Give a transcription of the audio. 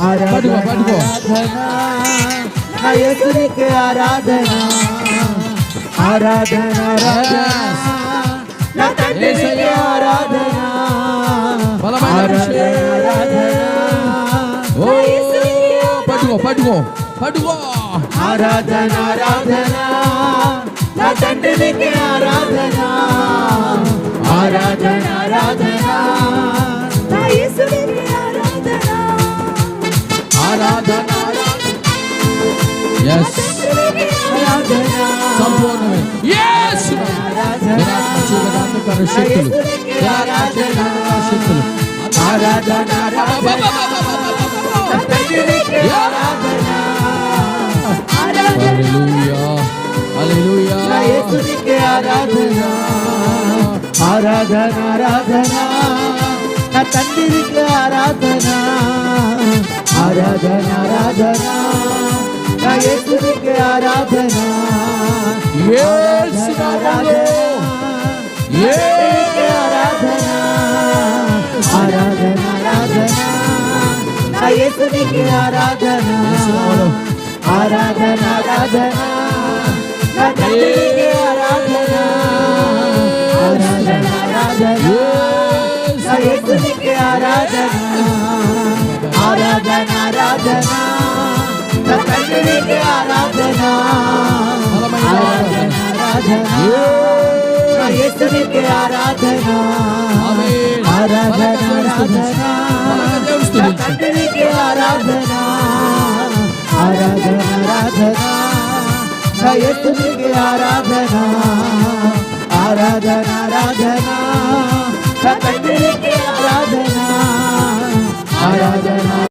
ఆరాధన నా యేసునికే ఆరాధన ఆరాధన నా తండ్రికి ఆరాధన పట్టుకో ఆరాధన నా తండ్రికి ఆరాధన ఆరాధన నా యేసునికి ఆరాధన సంపూర్ణమే శక్తులు ఆరాధన నా తండ్రికి ఆరాధన ఆరాధన నా యేసునికి ఆరాధన ఆరాధన నా యేసునికి ఆరాధన ఆరాధన నా తండ్రికి ఆరాధన ఆరాధన నా యేసునికి ఆరాధన ఆరాధన నా తండ్రికి ఆరాధన ఆరాధన నా యేసునికి ఆరాధన ఆరాధన నా తండ్రికి ఆరాధన ఆరాధన నా యేసునికి ఆరాధన ఆరాధన నా తండ్రికి ఆరాధన ఆరాధన